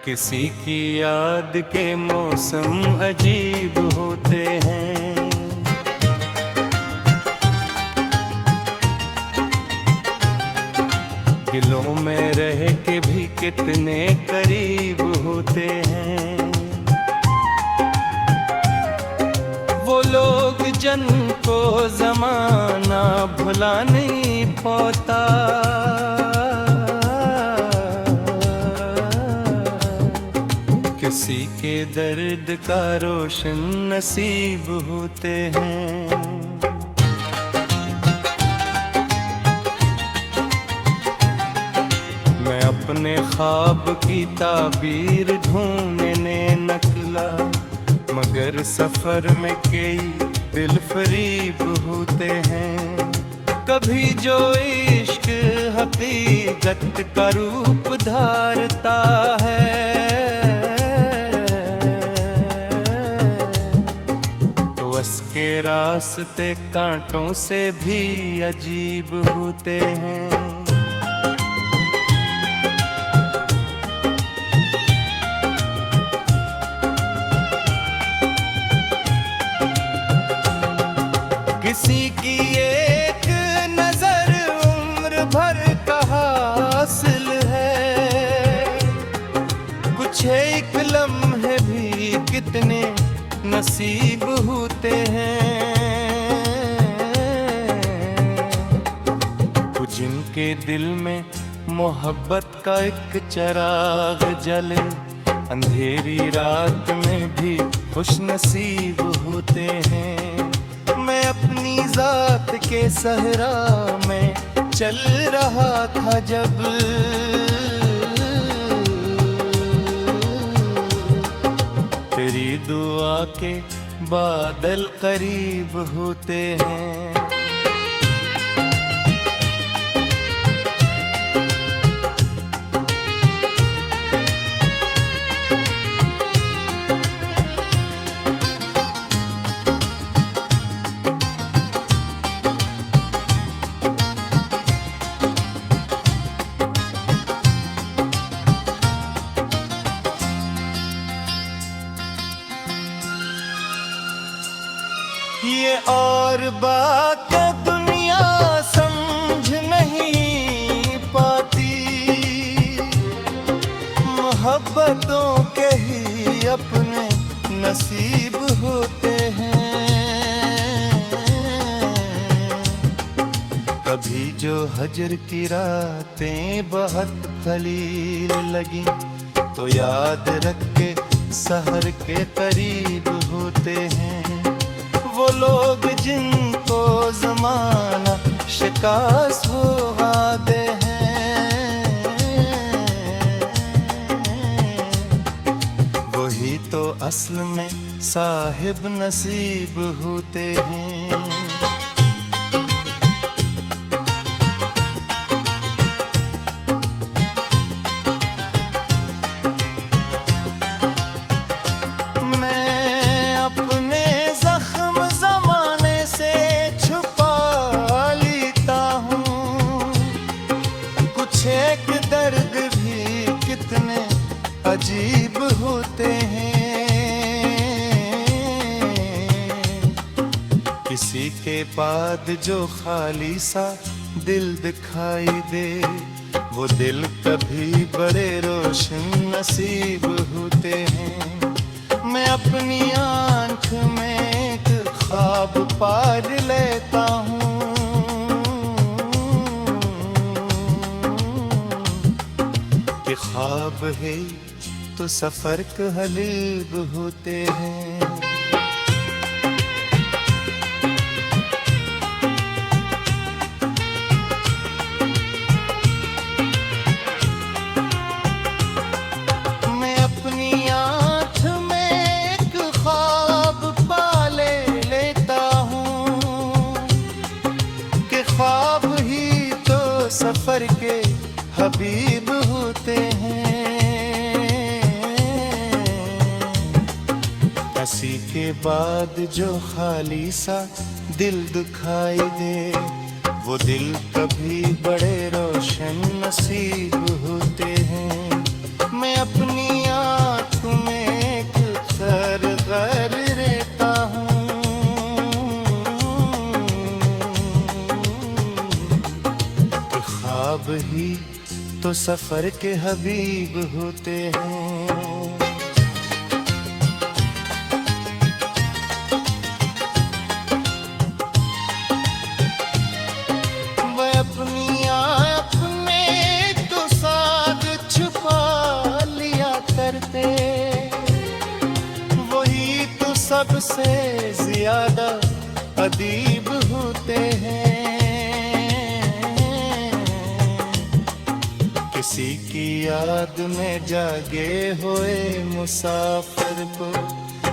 किसी की याद के मौसम अजीब होते हैं। दिलों में रह के भी कितने करीब होते हैं। वो लोग जिनको ज़माना भुला नहीं पाता, किसी के दर्द का रोशन नसीब होते हैं। मैं अपने ख्वाब की ताबीर ढूंढने निकला, मगर सफर में कई दिल फरीब होते हैं। कभी जो इश्क हकीकत का रूप धारता है, तो उसके रास्ते कांटों से भी अजीब होते हैं। किसी की एक नजर उम्र भर का हासिल है, कुछ एक लम्हे भी कितने नसीब होते हैं। कुछ जिनके दिल में मोहब्बत का एक चराग जले, अंधेरी रात में भी खुश नसीब होते हैं। मैं अपनी जात के सहरा में चल रहा था जब, तेरी दुआ के बादल करीब होते हैं। ये और बातें दुनिया समझ नहीं पाती, मोहब्बतों के ही अपने नसीब होते हैं। कभी जो हजर की रातें बहुत खलील लगी, तो याद रख के सहर के करीब होते हैं। वो लोग जिनको ज़माना शिकस्त हुआ दे हैं, वही तो असल में साहिब नसीब होते हैं। एक दर्द भी कितने अजीब होते हैं। किसी के बाद जो खाली सा दिल दिखाई दे, वो दिल कभी बड़े रोशन नसीब होते हैं। मैं अपनी आंख में एक ख्वाब पार लेता हूँ, ख्वाब है तो सफर कलीब होते हैं। मैं अपनी आँख में एक ख्वाब पाले लेता हूँ, कि ख्वाब ही तो सफर के हबीब होते हैं। किसी के बाद जो खाली सा दिल दुखाई दे, वो दिल कभी बड़े रोशन नसीब होते हैं। मैं अपनी ही तो सफर के हबीब होते हैं। वह अपनी अपने तो साथ छुपा लिया करते, वही तो सबसे ज्यादा अदीब होते हैं। किसी की याद में जागे हुए मुसाफिर को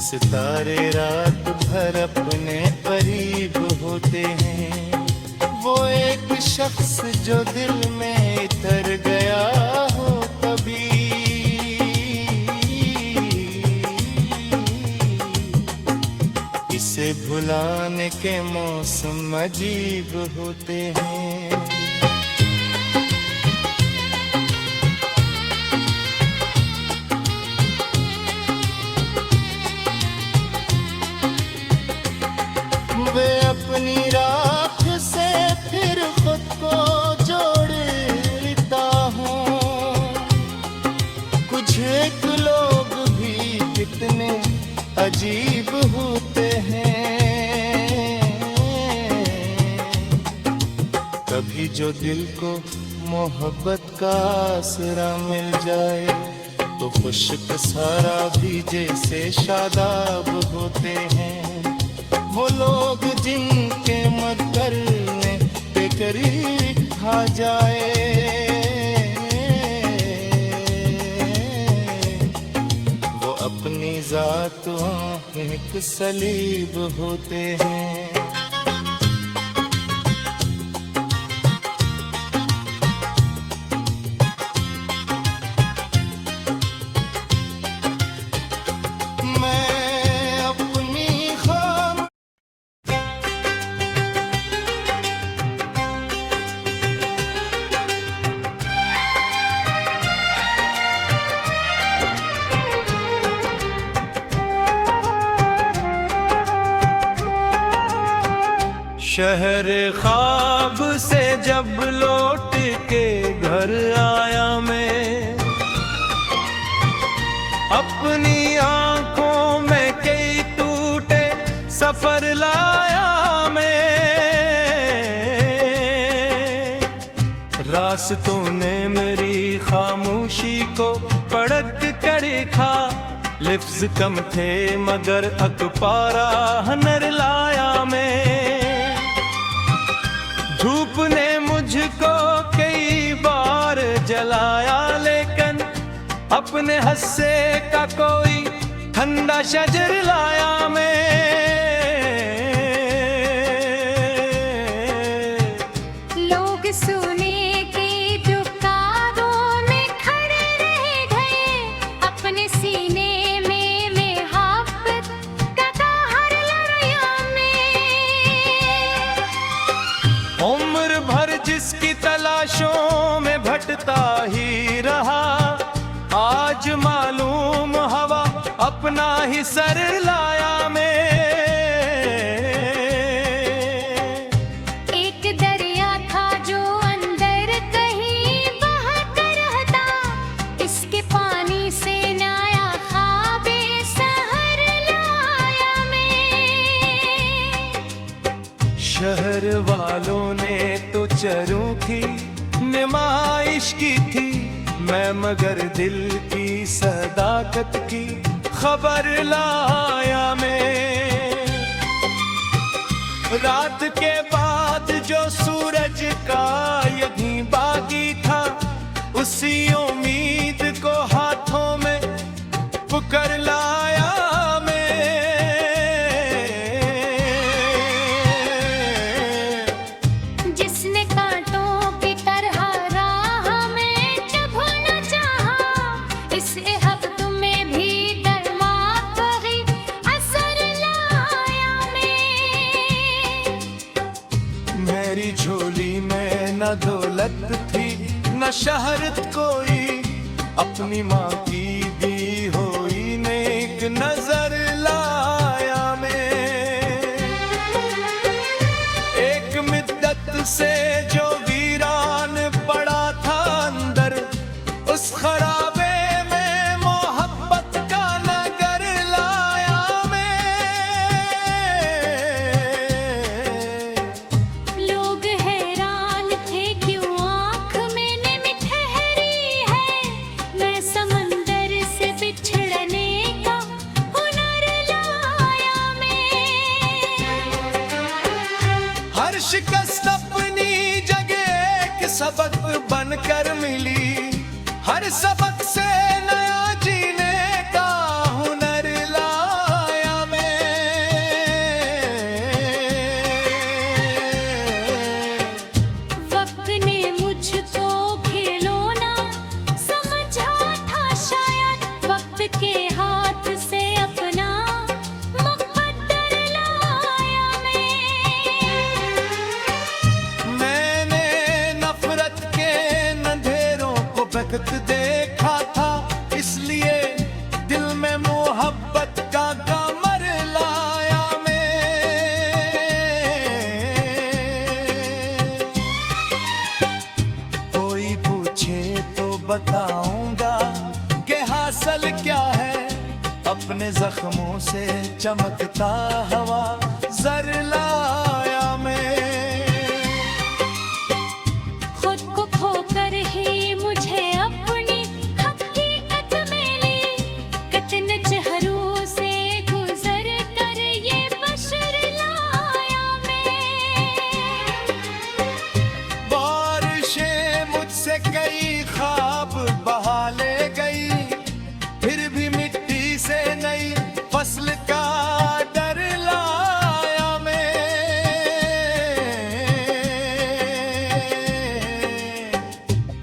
सितारे रात भर अपने करीब होते हैं। वो एक शख्स जो दिल में इतर गया हो कभी, इसे भुलाने के मौसम अजीब होते हैं। वे अपनी राख से फिर खुद को जोड़ता हूँ। कुछ एक लोग भी कितने अजीब होते हैं। कभी जो दिल को मोहब्बत का आसरा मिल जाए तो खुश्क सारा भी जैसे शादाब होते हैं। वो लोग जिनके मत करने पे करीब खा जाए, वो अपनी ज़ातों एक सलीब होते हैं। शहर ख्वाब से जब लौट के घर आया मैं, अपनी आंखों में कई टूटे सफर लाया मैं। रास्तों ने मेरी खामोशी को पड़क कर खा, लिफ्ज़ कम थे मगर अखबारा नर लाया मैं। धूप ने मुझको कई बार जलाया लेकिन अपने हस्से का कोई ठंडा शजर लाया मैं। लोग सुने के दुकानों में खड़े रह गए, अपने सीने में मोहब्बत का कहर लड़ाया में। उम्र भर जिसकी तलाशों में भटता ही रहा, आज मालूम हवा अपना ही सर लाया मैं। एक दरिया था जो अंदर कहीं बहता रहता, इसके पानी से नया ख्वाबे सहर लाया मैं। शहर वालों ने तो चरों की नुमाइश की थी, मैं मगर दिल की सदाकत की खबर लाया मैं। रात के बाद जो सूरज का यहीं बागी था, उसी उम्मीद को हाथों में पुकर लाया मैं। जिसने कांटों की तरह राह में चुभना चाहा, इस हफ्ते में भी दरमाग़ी असर लाया मैं। मेरी झोली में न दौलत थी न शहरत कोई, अपनी माँ की दी हुई नेक नजर लाया मैं। एक मिद्दत से जो वीरान पड़ा शिकस्त अपनी जगह एक सबक बनकर मिली, हर सबक से नया जीने का हुनर लाया मैं। वक्त ने मुझको खिलौना समझा था शायद, वक्त के हाथ से अपना मुकद्दर लाया मैंने नफरत के अंधेरों को बखत देखा था, इसलिए दिल में मोहब्बत का कमर लाया मैं। कोई पूछे तो बताऊंगा कि हासिल क्या है, अपने जख्मों से चमकता हवा जर लाया मैं। खुद को खोकर ही मुझे अपनी हकीकत मिली, कितने चेहरों से गुजर कर ये बशर लाया मैं। बारिशें मुझसे कई ख्वाब बहा ले गई, फिर भी मिट्टी से नई फसल का डर लाया मैं।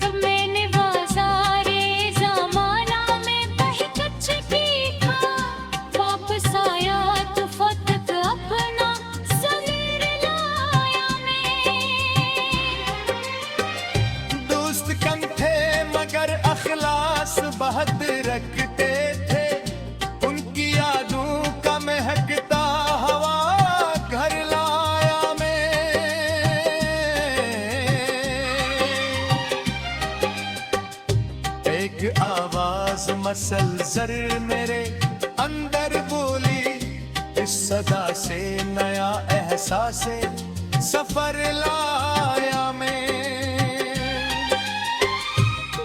तब मैंने बाज़ारे ज़माना में बहकच की था, वापस आया तो फतक अपना ज़मीर लाया मैं। दोस्त कम थे मगर अखलास बहुत रखते थे, उनकी यादों का महकता हवा घर लाया मैं। एक आवाज मसलजर मेरे अंदर बोली, इस सदा से नया एहसास सफर लाया मैं।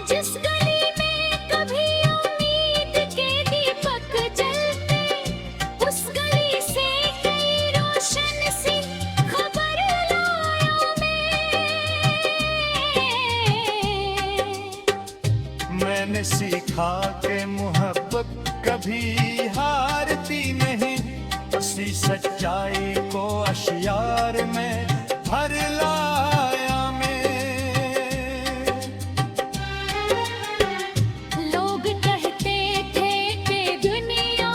जिस गली में कभी उम्मीद के दीपक जलते, उस गली से कई रोशन सी खबर लाया मैंने सीखा कि मोहब्बत कभी हारती नहीं, उसी सच्चाई को अशियार में भर लाया मैं। लोग कहते थे कि दुनिया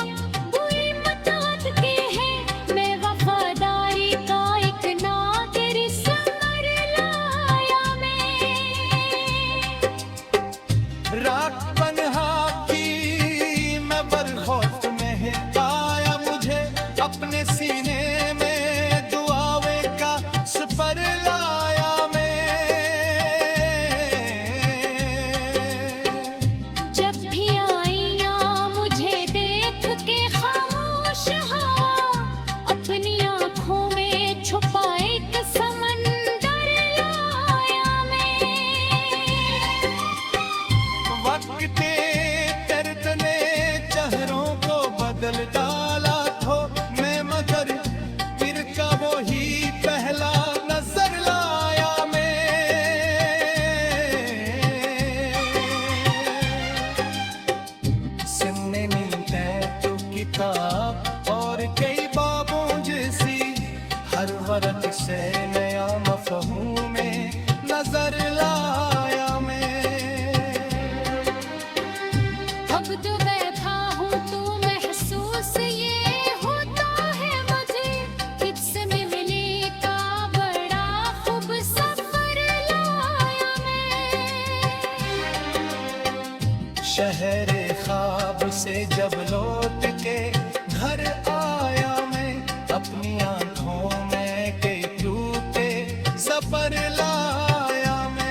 बुरी मताद की है, मैं वफादारी का एक नादिर समर लाया मैं। रात पनहा की मैं बरखौफ में है पाया, मुझे अपने सीने में दुआवे का सफर लाया मैं। जब भी आईयां मुझे देख के खामोश हवा, अपनी आँखों में छुपा एक समंदर लाया मैं। वक्त दर्द ने चेहरों को बदल डाला तो मैं, मगर फिर का वही पहला नजर लाया मैं। सुनने मिलते तो किताब और कई बाबों जैसी, हर वर्क से नया मफहूम में नजर लाया मैं। अब तो बैठा हूँ तो महसूस ये होता है मुझे, किससे मिलने का बड़ा खूब सफर लाया मैं। शहरे ख्वाब से जब लौट के घर आया मैं, अपनी आंखों में के टूटे सफर लाया मैं।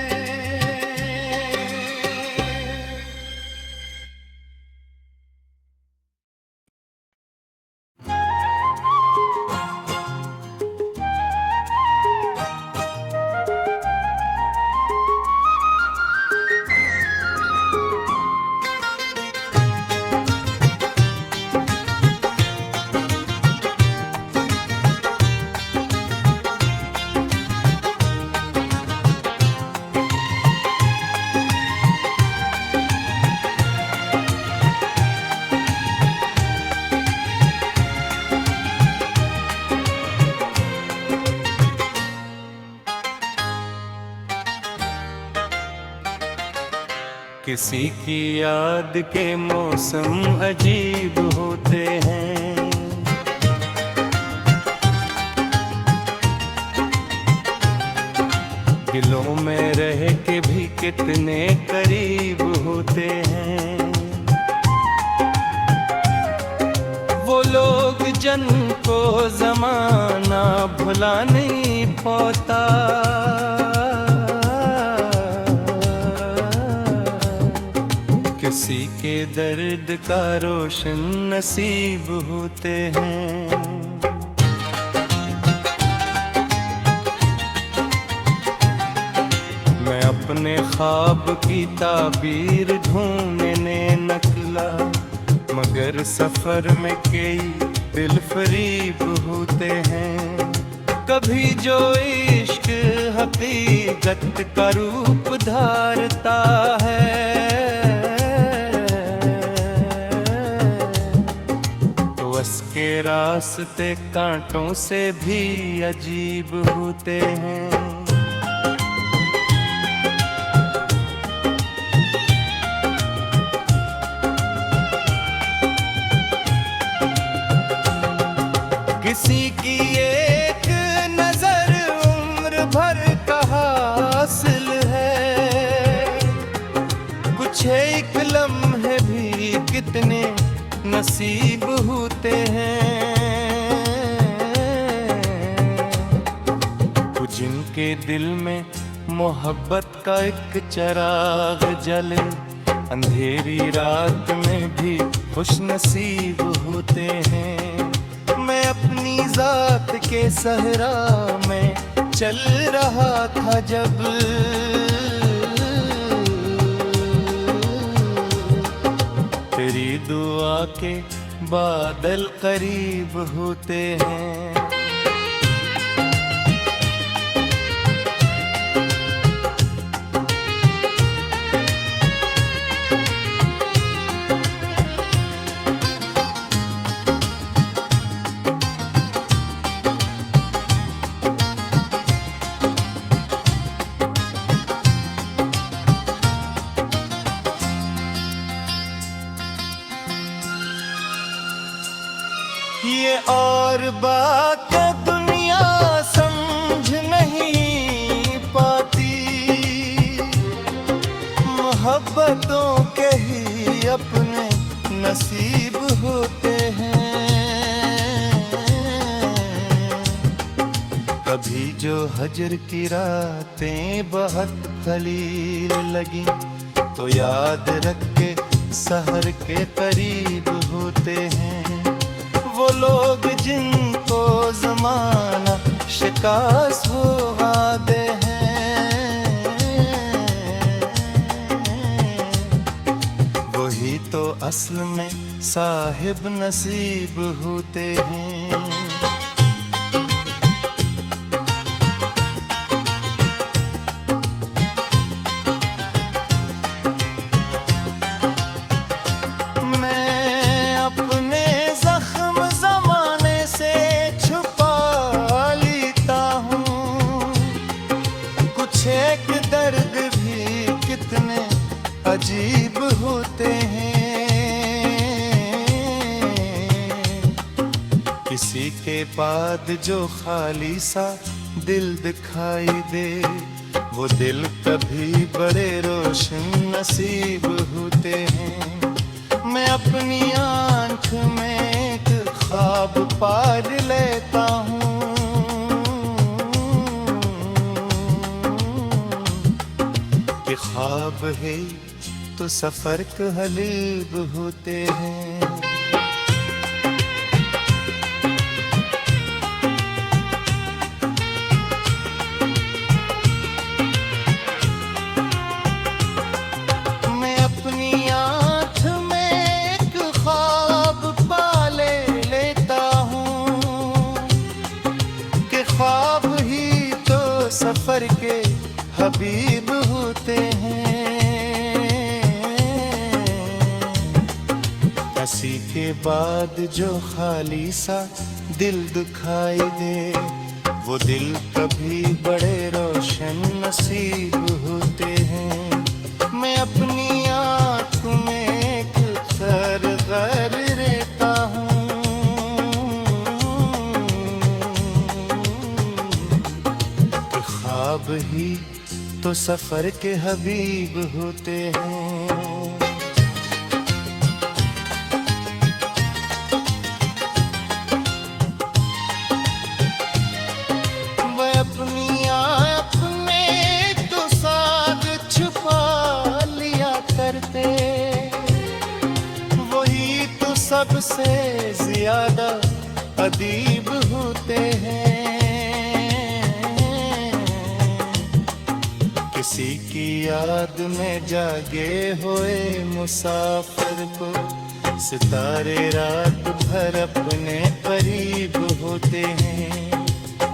किसी की याद के मौसम अजीब होते हैं। दिलों में रह के भी कितने करीब होते हैं। वो लोग जिनको जमाना भुला नहीं पाता, किसी के दर्द का रोशन नसीब होते हैं। मैं अपने ख्वाब की ताबीर ढूंढने निकला, मगर सफर में कई दिल फरीब होते हैं। कभी जो इश्क हकीकत का रूप धारता है, तो उसके रास्ते कांटों से भी अजीब होते हैं। किसी की एक नजर उम्र भर का हासिल है, कुछ एक लम्हे भी कितने नसीब होते हैं। कुछ जिनके दिल में मोहब्बत का एक चराग जले, अंधेरी रात में भी खुश नसीब होते हैं। मैं अपनी जात के सहरा में चल रहा था जब, तेरी दुआ के बादल करीब होते हैं। ये और बात दुनिया समझ नहीं पाती, मोहब्बतों के ही अपने नसीब होते हैं। कभी जो हजर की रातें बहुत खलील लगी, तो याद रख के सहर के करीब होते हैं। वो लोग जिनको ज़माना शिकास हो वादे हैं, वही तो असल में साहिब नसीब होते हैं। एक दर्द भी कितने अजीब होते हैं। किसी के बाद जो खाली सा दिल दिखाई दे, वो दिल कभी बड़े रोशन नसीब होते हैं। मैं अपनी आंख में एक ख्वाब पार लेता हूँ, ख्वाब है तो सफर कलीब होते हैं। मैं अपनी आँख में एक ख्वाब पाले लेता हूँ, कि ख्वाब ही तो सफर के हबीब होते हैं। हंसी के बाद जो खाली सा दिल दुखाई दे, वो दिल कभी बड़े रोशन नसीब होते हैं। मैं अपनी आँख में एक खरगर रहता हूँ। ख्वाब ही तो सफर के हबीब होते हैं। वह अपनी आँख में तो साग छुपा लिया करते, वही तो सबसे ज्यादा अदीब होते हैं। किसी की याद में जागे हुए मुसाफिर को सितारे रात भर अपने करीब होते हैं।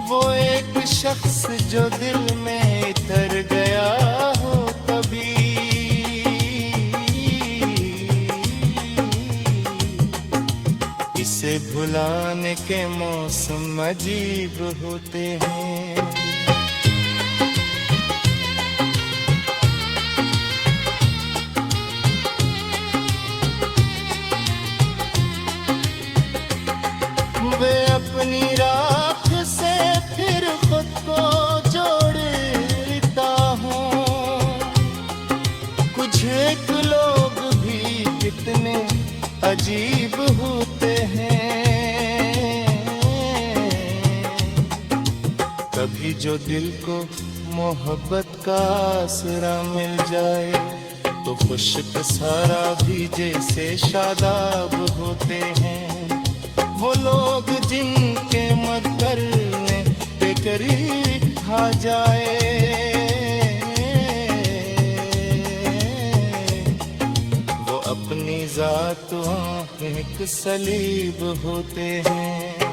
वो एक शख्स जो दिल में इतर गया हो कभी, इसे भुलाने के मौसम अजीब होते हैं। वे अपनी राख से फिर खुद को जोड़ता हूँ। कुछ एक लोग भी कितने अजीब होते हैं। कभी जो दिल को मोहब्बत का आसरा मिल जाए तो खुश्क सारा भी जैसे शादाब होते हैं। वो लोग जिनके मत करने पे करीब आ जाए, वो अपनी जात एक सलीब होते हैं।